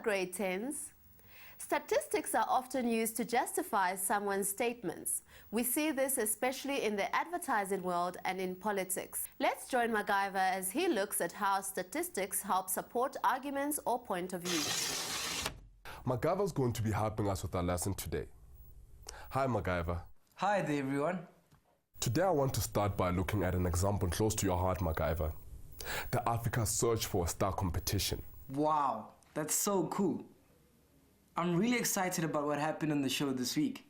grade 10s? Statistics are often used to justify someone's statements. We see this especially in the advertising world and in politics. Let's join MacGyver as he looks at how statistics help support arguments or point of view. MacGyver's going to be helping us with our lesson today. Hi MacGyver. Hi there everyone. Today I want to start by looking at an example close to your heart, MacGyver. The Africa Search for a Star competition. Wow, that's so cool. I'm really excited about what happened on the show this week.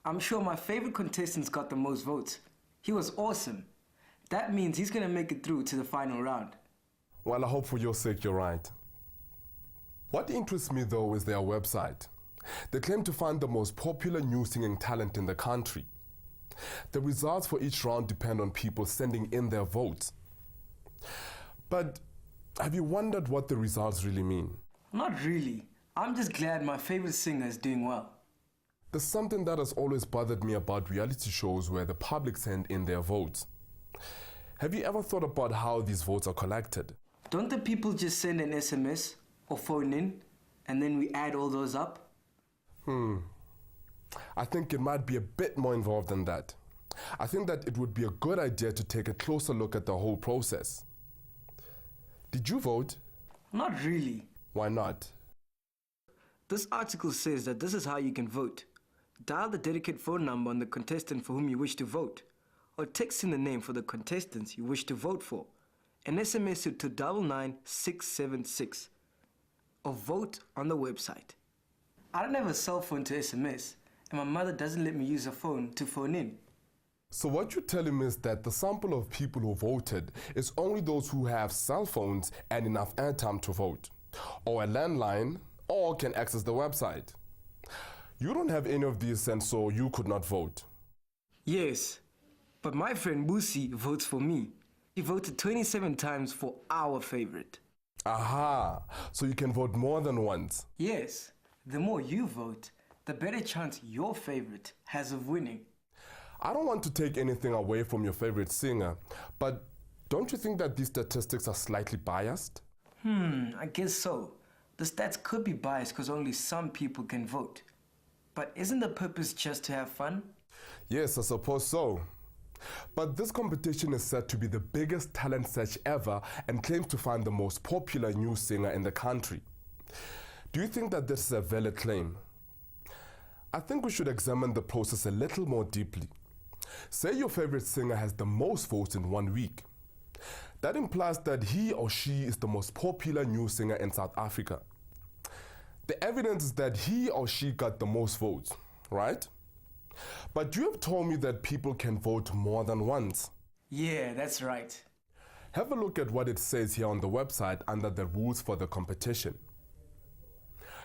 I'm sure my favorite contestant got the most votes. He was awesome. That means he's going to make it through to the final round. Well, I hope for your sake you're right. What interests me though is their website. They claim to find the most popular new singing talent in the country. The results for each round depend on people sending in their votes. But have you wondered what the results really mean? Not really. I'm just glad my favorite singer is doing well. There's something that has always bothered me about reality shows where the public send in their votes. Have you ever thought about how these votes are collected? Don't the people just send an SMS or phone in and then we add all those up? I think it might be a bit more involved than that. I think that it would be a good idea to take a closer look at the whole process. Did you vote? Not really. Why not? This article says that this is how you can vote. Dial the dedicated phone number on the contestant for whom you wish to vote, or text in the name for the contestants you wish to vote for, and SMS it to 99676, or vote on the website. I don't have a cell phone to SMS, and my mother doesn't let me use a phone to phone in. So what you're telling me is that the sample of people who voted is only those who have cell phones and enough airtime to vote, or a landline, or can access the website. You don't have any of these and so you could not vote. Yes, but my friend Busi votes for me. He voted 27 times for our favorite. Aha, so you can vote more than once. Yes, the more you vote, the better chance your favorite has of winning. I don't want to take anything away from your favorite singer, but don't you think that these statistics are slightly biased? I guess so. The stats could be biased because only some people can vote. But isn't the purpose just to have fun? Yes, I suppose so. But this competition is said to be the biggest talent search ever and claims to find the most popular new singer in the country. Do you think that this is a valid claim? I think we should examine the process a little more deeply. Say your favorite singer has the most votes in 1 week. That implies that he or she is the most popular new singer in South Africa. The evidence is that he or she got the most votes, right? But you have told me that people can vote more than once. Yeah, that's right. Have a look at what it says here on the website under the rules for the competition.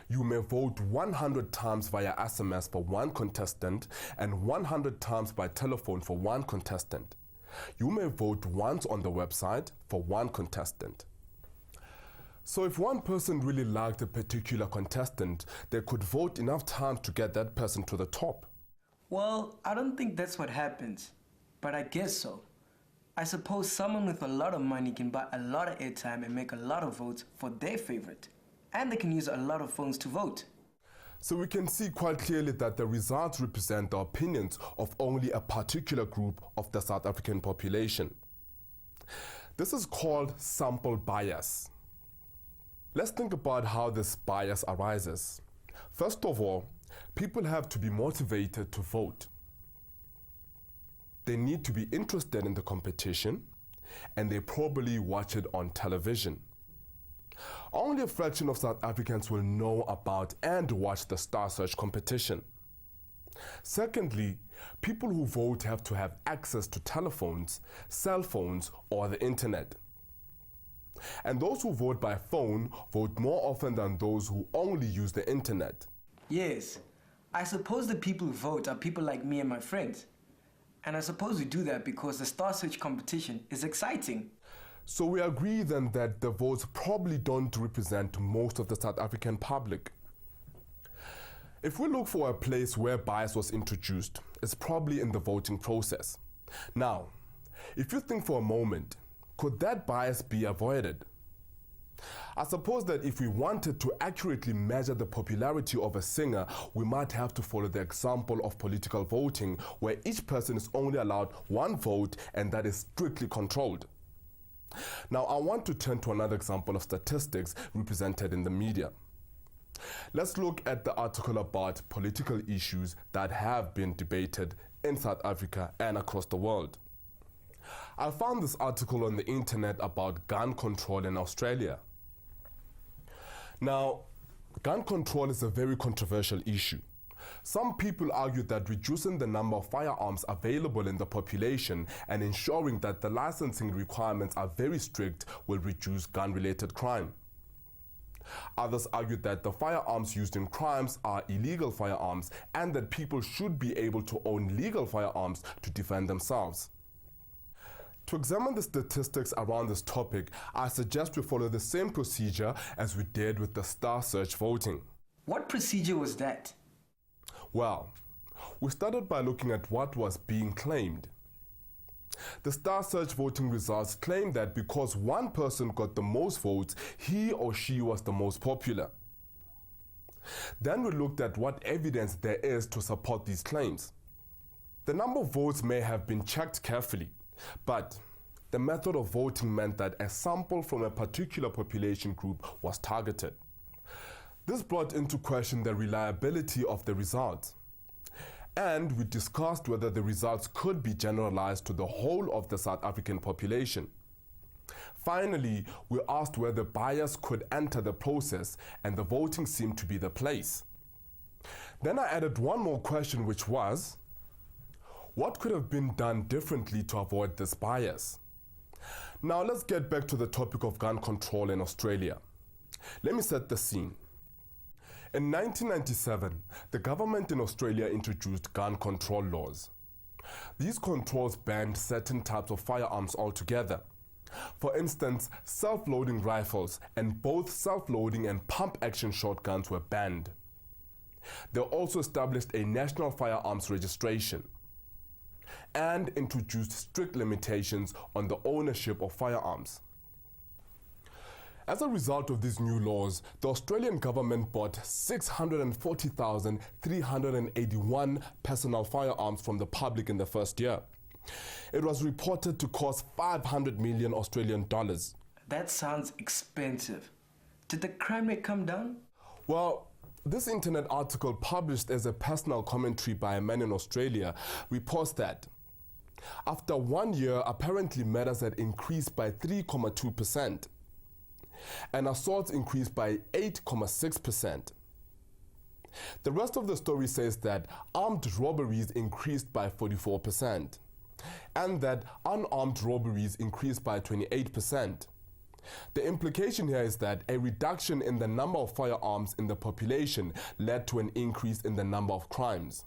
You may vote 100 times via SMS for one contestant and 100 times by telephone for one contestant. You may vote once on the website for one contestant. So if one person really liked a particular contestant, they could vote enough times to get that person to the top. Well, I don't think that's what happens, but I guess so. I suppose someone with a lot of money can buy a lot of airtime and make a lot of votes for their favorite, and they can use a lot of phones to vote. So we can see quite clearly that the results represent the opinions of only a particular group of the South African population. This is called sample bias. Let's think about how this bias arises. First of all, people have to be motivated to vote. They need to be interested in the competition, and they probably watch it on television. Only a fraction of South Africans will know about and watch the Star Search competition. Secondly, people who vote have to have access to telephones, cell phones, or the internet. And those who vote by phone vote more often than those who only use the internet. Yes, I suppose the people who vote are people like me and my friends. And I suppose we do that because the Star Search competition is exciting. So we agree then that the votes probably don't represent most of the South African public. If we look for a place where bias was introduced, it's probably in the voting process. Now, if you think for a moment, could that bias be avoided? I suppose that if we wanted to accurately measure the popularity of a singer, we might have to follow the example of political voting, where each person is only allowed one vote and that is strictly controlled. Now, I want to turn to another example of statistics represented in the media. Let's look at the article about political issues that have been debated in South Africa and across the world. I found this article on the internet about gun control in Australia. Now, gun control is a very controversial issue. Some people argue that reducing the number of firearms available in the population and ensuring that the licensing requirements are very strict will reduce gun-related crime. Others argue that the firearms used in crimes are illegal firearms and that people should be able to own legal firearms to defend themselves. To examine the statistics around this topic, I suggest we follow the same procedure as we did with the Star Search voting. What procedure was that? Well, we started by looking at what was being claimed. The Star Search voting results claimed that because one person got the most votes, he or she was the most popular. Then we looked at what evidence there is to support these claims. The number of votes may have been checked carefully, but the method of voting meant that a sample from a particular population group was targeted. This brought into question the reliability of the results. And we discussed whether the results could be generalized to the whole of the South African population. Finally, we asked whether bias could enter the process, and the voting seemed to be the place. Then I added one more question, which was, what could have been done differently to avoid this bias? Now let's get back to the topic of gun control in Australia. Let me set the scene. In 1997, the government in Australia introduced gun control laws. These controls banned certain types of firearms altogether. For instance, self-loading rifles and both self-loading and pump-action shotguns were banned. They also established a national firearms registration and introduced strict limitations on the ownership of firearms. As a result of these new laws, the Australian government bought 640,381 personal firearms from the public in the first year. It was reported to cost 500 million Australian dollars. That sounds expensive. Did the crime rate come down? Well, this internet article, published as a personal commentary by a man in Australia, reports that after 1 year, apparently murders had increased by 3.2%. and assaults increased by 8.6%. The rest of the story says that armed robberies increased by 44% and that unarmed robberies increased by 28%. The implication here is that a reduction in the number of firearms in the population led to an increase in the number of crimes.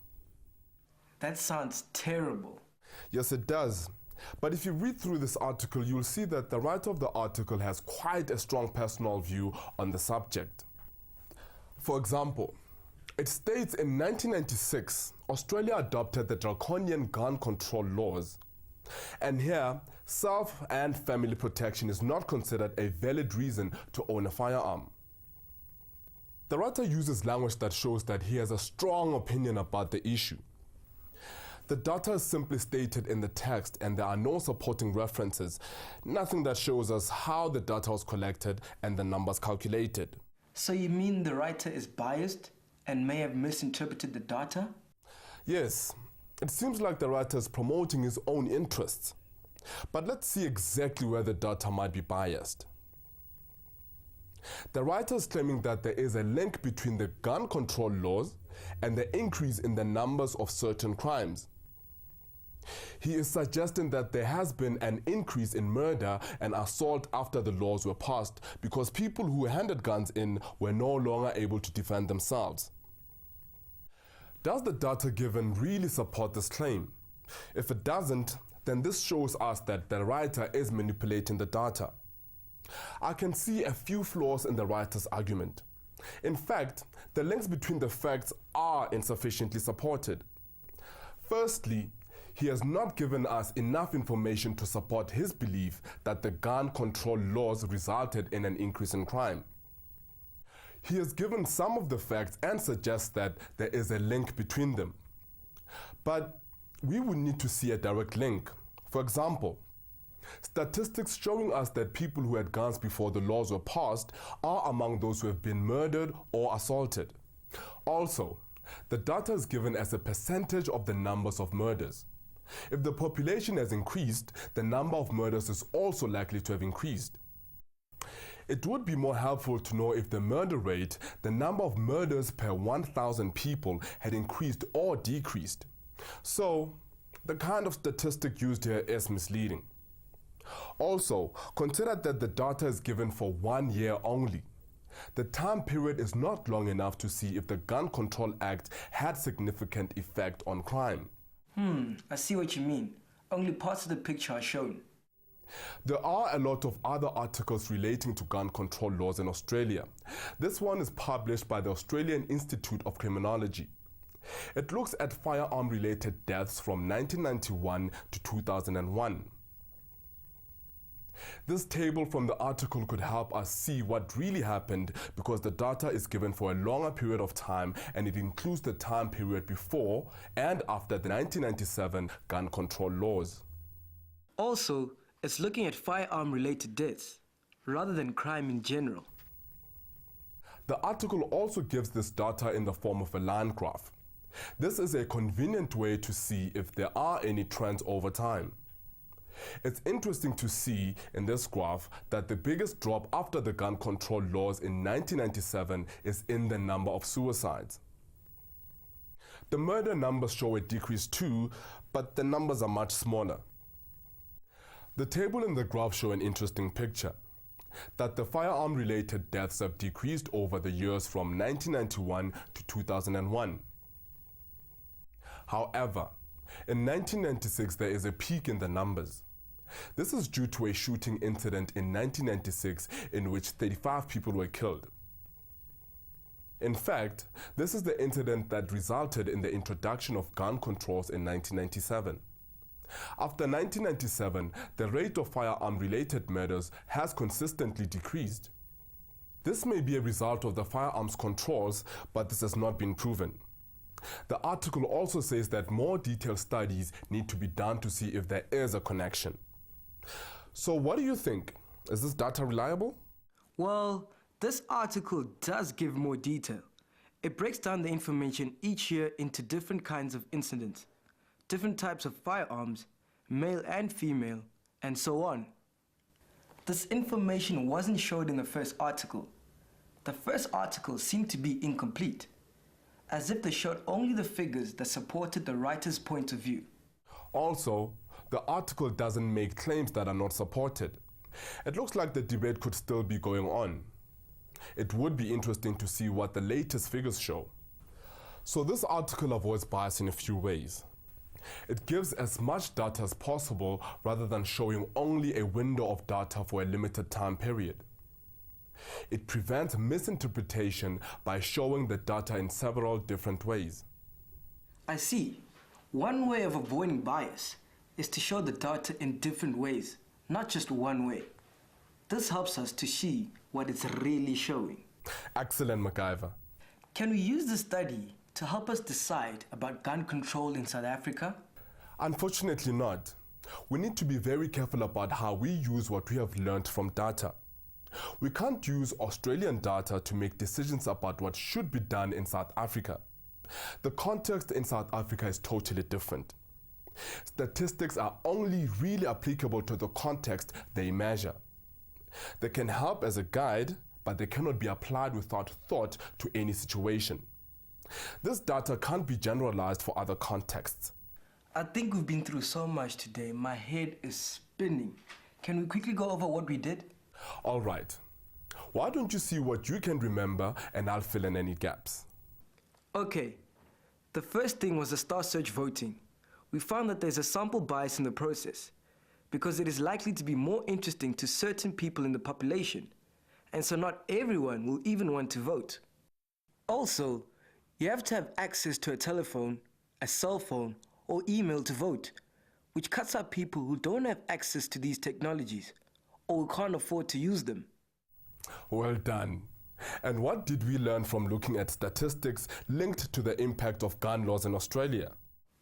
That sounds terrible. Yes, it does. But if you read through this article, you'll see that the writer of the article has quite a strong personal view on the subject. For example, it states in 1996, Australia adopted the draconian gun control laws. And here, self and family protection is not considered a valid reason to own a firearm. The writer uses language that shows that he has a strong opinion about the issue. The data is simply stated in the text and there are no supporting references, nothing that shows us how the data was collected and the numbers calculated. So you mean the writer is biased and may have misinterpreted the data? Yes, it seems like the writer is promoting his own interests. But let's see exactly where the data might be biased. The writer is claiming that there is a link between the gun control laws and the increase in the numbers of certain crimes. He is suggesting that there has been an increase in murder and assault after the laws were passed because people who handed guns in were no longer able to defend themselves. Does the data given really support this claim? If it doesn't, then this shows us that the writer is manipulating the data. I can see a few flaws in the writer's argument. In fact, the links between the facts are insufficiently supported. Firstly, He has not given us enough information to support his belief that the gun control laws resulted in an increase in crime. He has given some of the facts and suggests that there is a link between them. But we would need to see a direct link. For example, statistics showing us that people who had guns before the laws were passed are among those who have been murdered or assaulted. Also, the data is given as a percentage of the numbers of murders. If the population has increased, the number of murders is also likely to have increased. It would be more helpful to know if the murder rate, the number of murders per 1,000 people, had increased or decreased. So, the kind of statistic used here is misleading. Also, consider that the data is given for 1 year only. The time period is not long enough to see if the Gun Control Act had significant effect on crime. I see what you mean. Only parts of the picture are shown. There are a lot of other articles relating to gun control laws in Australia. This one is published by the Australian Institute of Criminology. It looks at firearm-related deaths from 1991 to 2001. This table from the article could help us see what really happened because the data is given for a longer period of time and it includes the time period before and after the 1997 gun control laws. Also, it's looking at firearm-related deaths rather than crime in general. The article also gives this data in the form of a line graph. This is a convenient way to see if there are any trends over time. It's interesting to see in this graph that the biggest drop after the gun control laws in 1997 is in the number of suicides. The murder numbers show a decrease too, but the numbers are much smaller. The table in the graph show an interesting picture, that the firearm-related deaths have decreased over the years from 1991 to 2001. However, in 1996 there is a peak in the numbers. This is due to a shooting incident in 1996 in which 35 people were killed. In fact, this is the incident that resulted in the introduction of gun controls in 1997. After 1997, the rate of firearm-related murders has consistently decreased. This may be a result of the firearms controls, but this has not been proven. The article also says that more detailed studies need to be done to see if there is a connection. So what do you think? Is this data reliable? Well, this article does give more detail. It breaks down the information each year into different kinds of incidents, different types of firearms, male and female, and so on. This information wasn't showed in the first article. The first article seemed to be incomplete, as if they showed only the figures that supported the writer's point of view. Also, the article doesn't make claims that are not supported. It looks like the debate could still be going on. It would be interesting to see what the latest figures show. So this article avoids bias in a few ways. It gives as much data as possible rather than showing only a window of data for a limited time period. It prevents misinterpretation by showing the data in several different ways. I see. One way of avoiding bias is to show the data in different ways, not just one way. This helps us to see what it's really showing. Excellent, MacGyver. Can we use this study to help us decide about gun control in South Africa? Unfortunately not. We need to be very careful about how we use what we have learned from data. We can't use Australian data to make decisions about what should be done in South Africa. The context in South Africa is totally different. Statistics are only really applicable to the context they measure. They can help as a guide, but they cannot be applied without thought to any situation. This data can't be generalized for other contexts. I think we've been through so much today. My head is spinning. Can we quickly go over what we did? All right. Why don't you see what you can remember and I'll fill in any gaps. Okay. The first thing was the Star Search voting. We found that there's a sample bias in the process because it is likely to be more interesting to certain people in the population, and so not everyone will even want to vote. Also, you have to have access to a telephone, a cell phone, or email to vote, which cuts out people who don't have access to these technologies or who can't afford to use them. Well done. And what did we learn from looking at statistics linked to the impact of gun laws in Australia?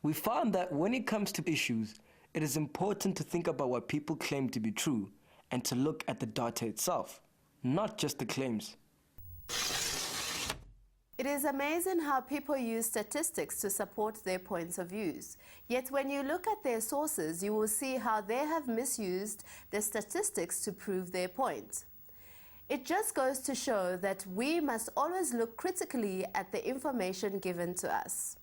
We found that when it comes to issues, it is important to think about what people claim to be true and to look at the data itself, not just the claims. It is amazing how people use statistics to support their points of views. Yet when you look at their sources, you will see how they have misused the statistics to prove their point. It just goes to show that we must always look critically at the information given to us.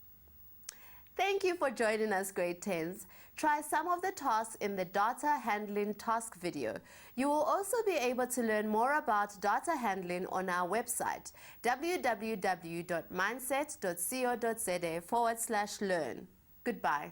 Thank you for joining us, grade 10s. Try some of the tasks in the data handling task video. You will also be able to learn more about data handling on our website, www.mindset.co.za/learn. Goodbye.